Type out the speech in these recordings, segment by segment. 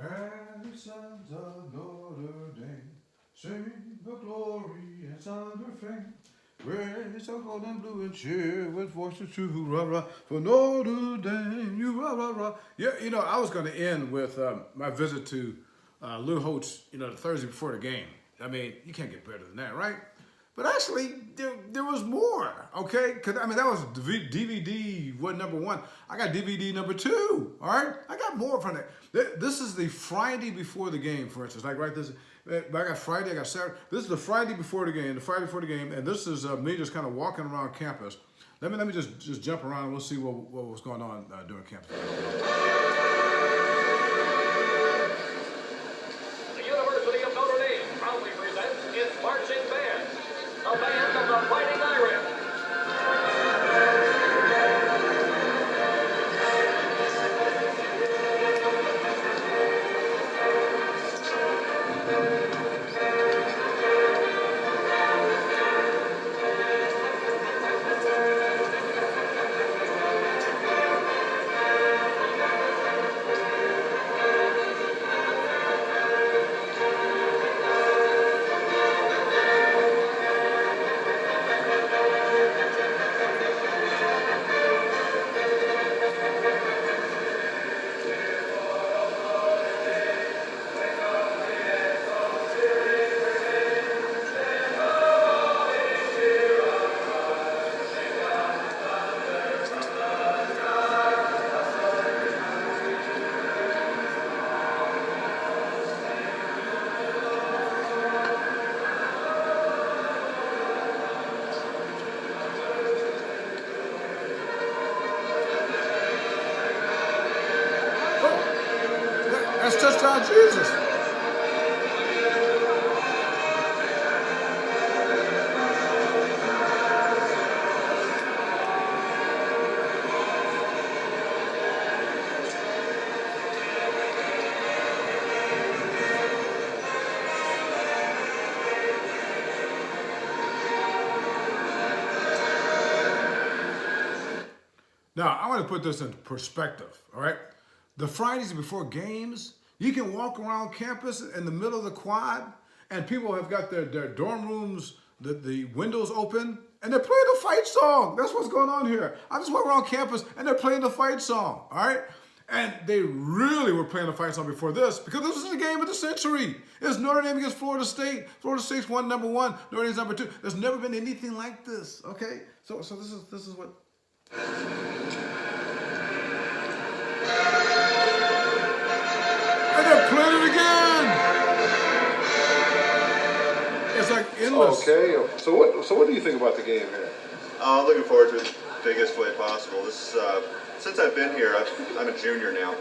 And the sons of Notre Dame sing the glory and thunder fame. Raise the gold and blue and cheer with voices to rah rah for Notre Dame, you rah rah rah. Yeah, I was going to end with my visit to Lou Holtz, the Thursday before the game. I mean, you can't get better than that, right? But actually, there was more, okay? Because, that was DVD, what, number one. I got DVD number two, all right? I got more from that. This is the Friday before the game, for instance. Like, right, I got Friday, I got Saturday. This is the Friday before the game, and this is me just kind of walking around campus. Let me just jump around and we'll see what was going on during campus. The University of Notre Dame proudly presents its marching band, the Band of the Fighting Irish. That's touchdown Jesus. Now, I want to put this in perspective, all right? The Fridays before games, you can walk around campus in the middle of the quad, and people have got their dorm rooms, the windows open, and they're playing the fight song. That's what's going on here. I just walk around campus, and they're playing the fight song, all right? And they really were playing the fight song before this, because this was the game of the century. It's Notre Dame against Florida State. Florida State's number one, Notre Dame's number two. There's never been anything like this, okay? So this is what... And they're playing it again. It's like endless. Okay, so what do you think about the game here? I'm looking forward to it the biggest way possible. This since I've been here, I'm a junior now.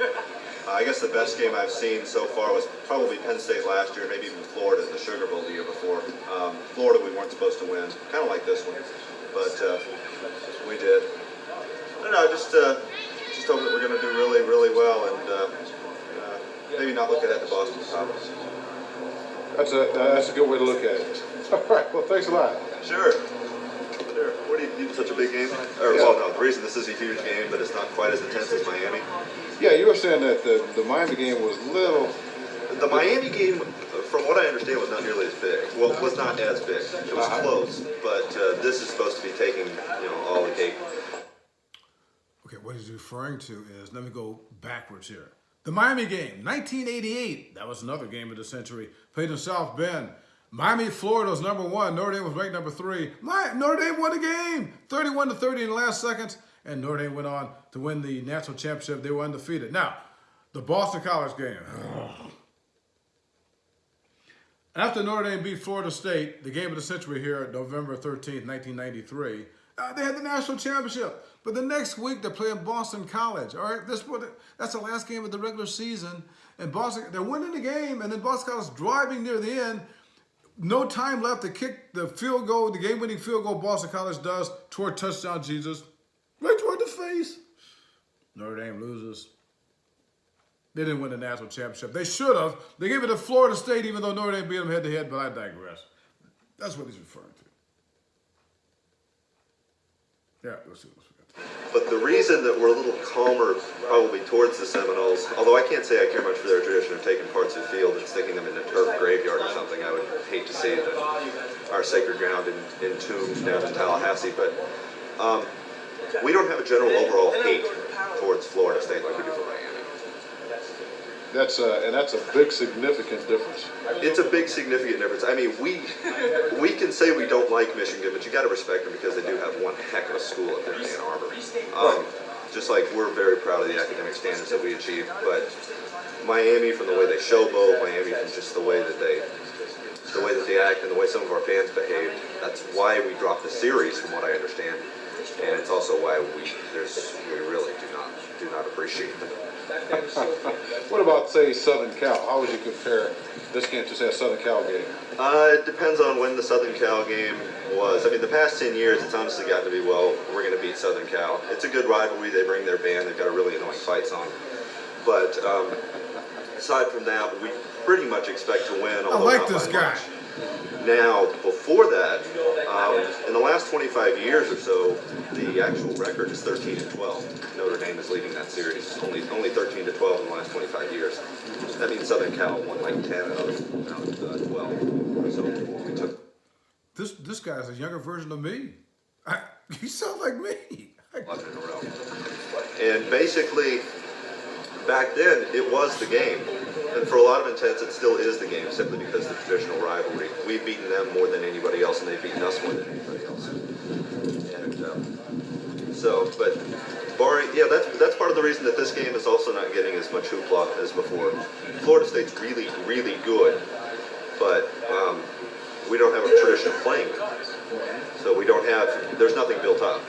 I guess the best game I've seen so far was probably Penn State last year, maybe even Florida in the Sugar Bowl the year before. Florida we weren't supposed to win, kind of like this one, but we did. I don't know, just hope that we're going to do really, really well and maybe not look ahead to Boston College. That's a good way to look at it. All right, well, thanks a lot. Sure. What do you need such a big game? Or, Yeah. well, no, the reason this is a huge game, but it's not quite as intense as Miami. Yeah, you were saying that the Miami game was little. The Miami game, from what I understand, was not nearly as big. Well, it was not as big. It was close, but this is supposed to be taking, all the cake. Okay, what he's referring to is, let me go backwards here. The Miami game, 1988. That was another game of the century. Played in South Bend. Miami, Florida was number one. Notre Dame was ranked number three. Notre Dame won the game, 31-30 in the last seconds. And Notre Dame went on to win the national championship. They were undefeated. Now, the Boston College game. After Notre Dame beat Florida State, the game of the century here, November 13th, 1993, they had the national championship. But the next week, they're playing Boston College. All right, that's the last game of the regular season. And Boston, they're winning the game, and then Boston College is driving near the end. No time left to kick the field goal, the game-winning field goal Boston College does toward touchdown Jesus. Right toward the face. Notre Dame loses. They didn't win the national championship. They should have. They gave it to Florida State, even though Notre Dame beat them head-to-head, but I digress. That's what he's referring to. Yeah, let's see what we got. But the reason that we're a little calmer probably towards the Seminoles, although I can't say I care much for their tradition of taking parts of the field and sticking them in a turf graveyard or something. I would hate to see our sacred ground in tombs down in Tallahassee. But we don't have a general overall hate towards Florida State like we do for Miami. That's a big significant difference. It's a big significant difference. I mean, we can say we don't like Michigan, but you got to respect them because they do have one heck of a school up there in Ann Arbor. Just like we're very proud of the academic standards that we achieve, but Miami from the way they showboat, Miami from just the way that they act and the way some of our fans behaved. That's why we dropped the series, from what I understand, and it's also why we really do not appreciate them. What about, say, Southern Cal? How would you compare this game to, say, a Southern Cal game? It depends on when the Southern Cal game was. I mean, the past 10 years, it's honestly gotten to be, well, we're going to beat Southern Cal. It's a good rivalry. They bring their band. They've got a really annoying fight song. But aside from that, we pretty much expect to win. I like this guy. Much. Now, before that, in the last 25 years or so, the actual record is 13-12. Notre Dame is leading that series. Only 13-12 in the last 25 years. That means Southern Cal won like 10 out of 12. So we took. This guy's a younger version of me. He sounds like me. 11 in a row. And basically, back then, it was the game. And for a lot of intents, it still is the game, simply because of the traditional rivalry. We've beaten them more than anybody else, and they've beaten us more than anybody else. And but that's part of the reason that this game is also not getting as much hoopla as before. Florida State's really, really good, but we don't have a tradition of playing them. So there's nothing built up.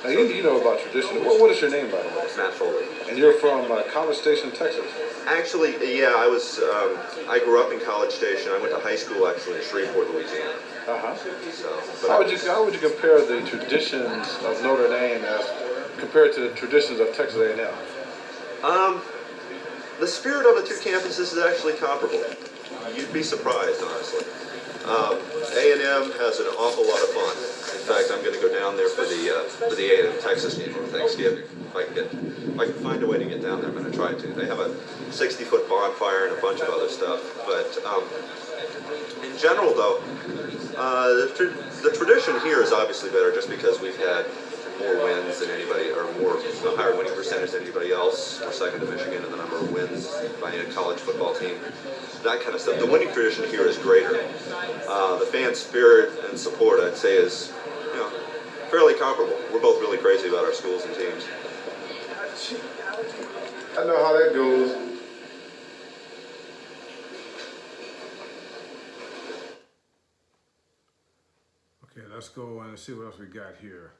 Now, you know about tradition. What is your name, by the way? Matt Foley. And you're from College Station, Texas. Actually, yeah, I grew up in College Station. I went to high school actually in Shreveport, Louisiana. So, how would you compare the traditions of Notre Dame as compared to the traditions of Texas A&M? The spirit of the two campuses is actually comparable. You'd be surprised, honestly. A&M has an awful lot of fun. In fact, I'm going to go down there for the A&M Texas game on Thanksgiving. If I can find a way to get down there, I'm going to try to. They have a 60-foot bonfire and a bunch of other stuff. But in general, though, the tradition here is obviously better just because we've had more wins than anybody, or a higher winning percentage than anybody else. We're second to Michigan in the number of wins by any college football team. That kind of stuff. The winning tradition here is greater. The fan spirit and support, I'd say, is fairly comparable. We're both really crazy about our schools and teams. I know how that goes. Okay, let's go and see what else we got here.